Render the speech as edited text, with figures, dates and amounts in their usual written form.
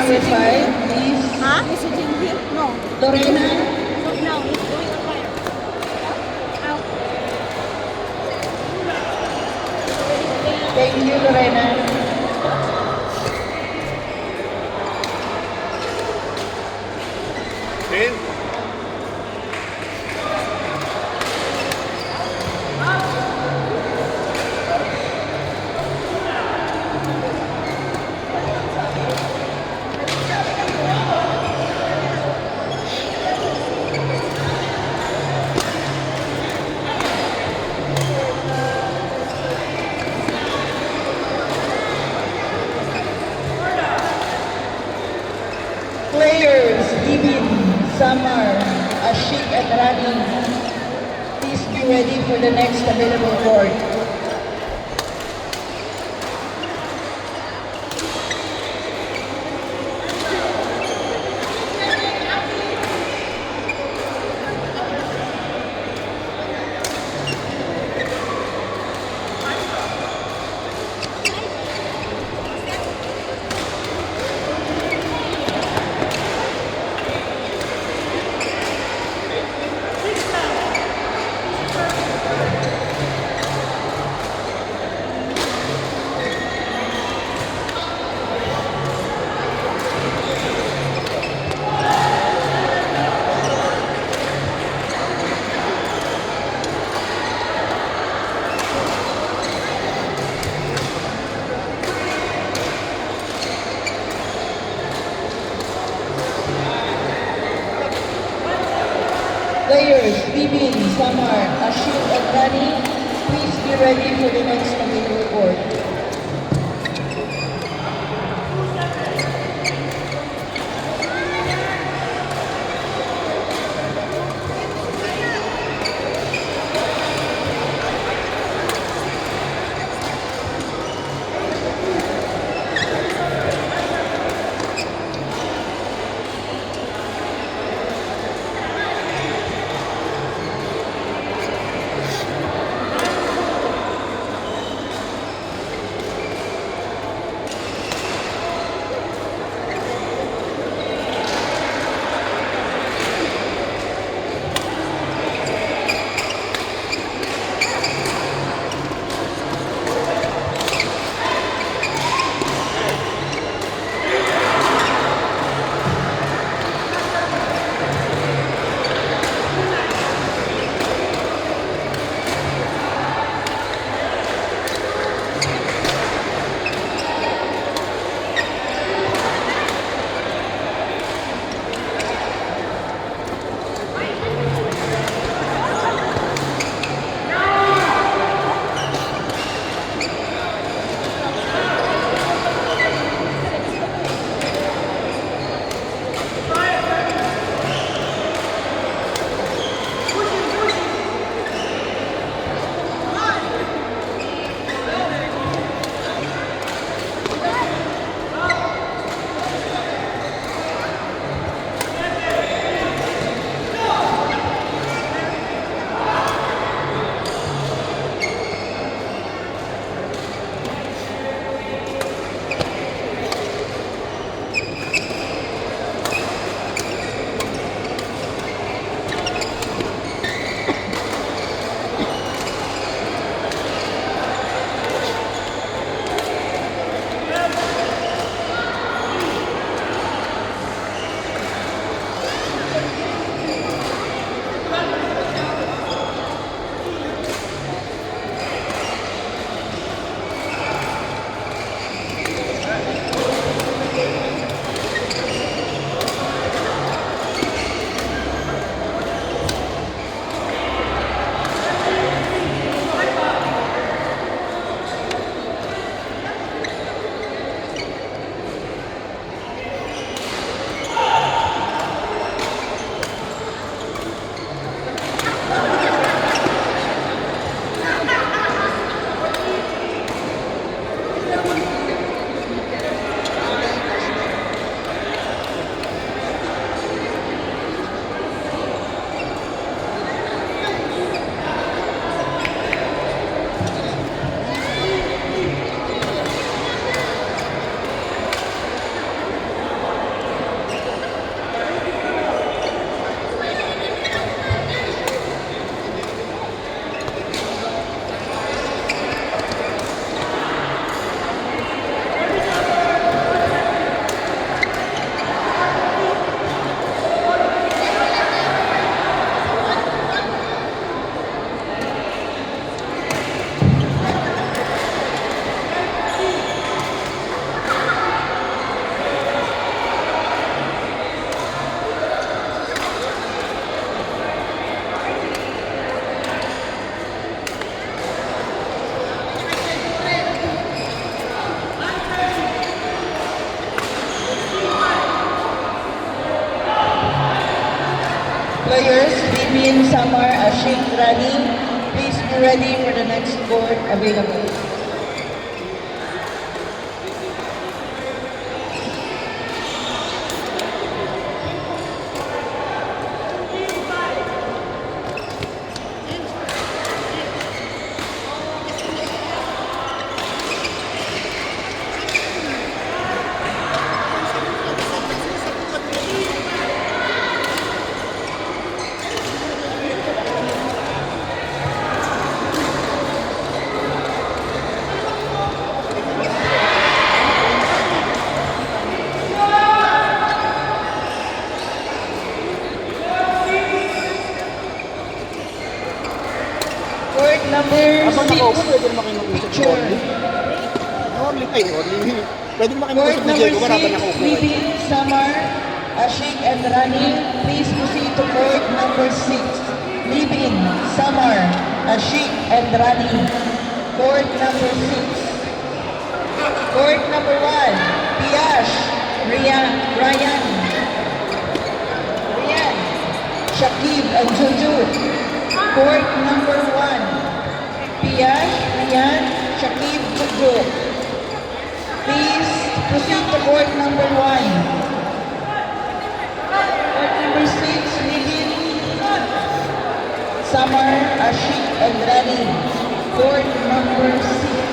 number 5, please. Huh? Messaging him? No. Lorena. No, he's going on fire. Out. Thank you, Lorena. Ten. Players, Ibin, Samar, Ashik, and Rani, please be ready for the next available court. Players, Ibin, Samar, Ashik, and Rani, please be ready for the next available court. Players, Libin, Samar, Ashik, Rani, please be ready for the next court available. Court number Habang nakaupo, 6. pwede naman kayo mag-usap sa Picture. Orly. Orly, ay, Orly. Pwede naman kayo Court mag-usap ni number Diego habang 6, nakaupo. Libin, Samar, Ashik, and Rani, please proceed to court number 6. Libin, Samar, Ashik, and Rani. Court number 6. Court number 1, Piash, Ryan, Shakib, and Juju. Court number 1, Piash, Ryan, Shakib, Juju. Please proceed to court number 1. Court number 6, Libin, Samar, Ashik, and Rani. Court number 6.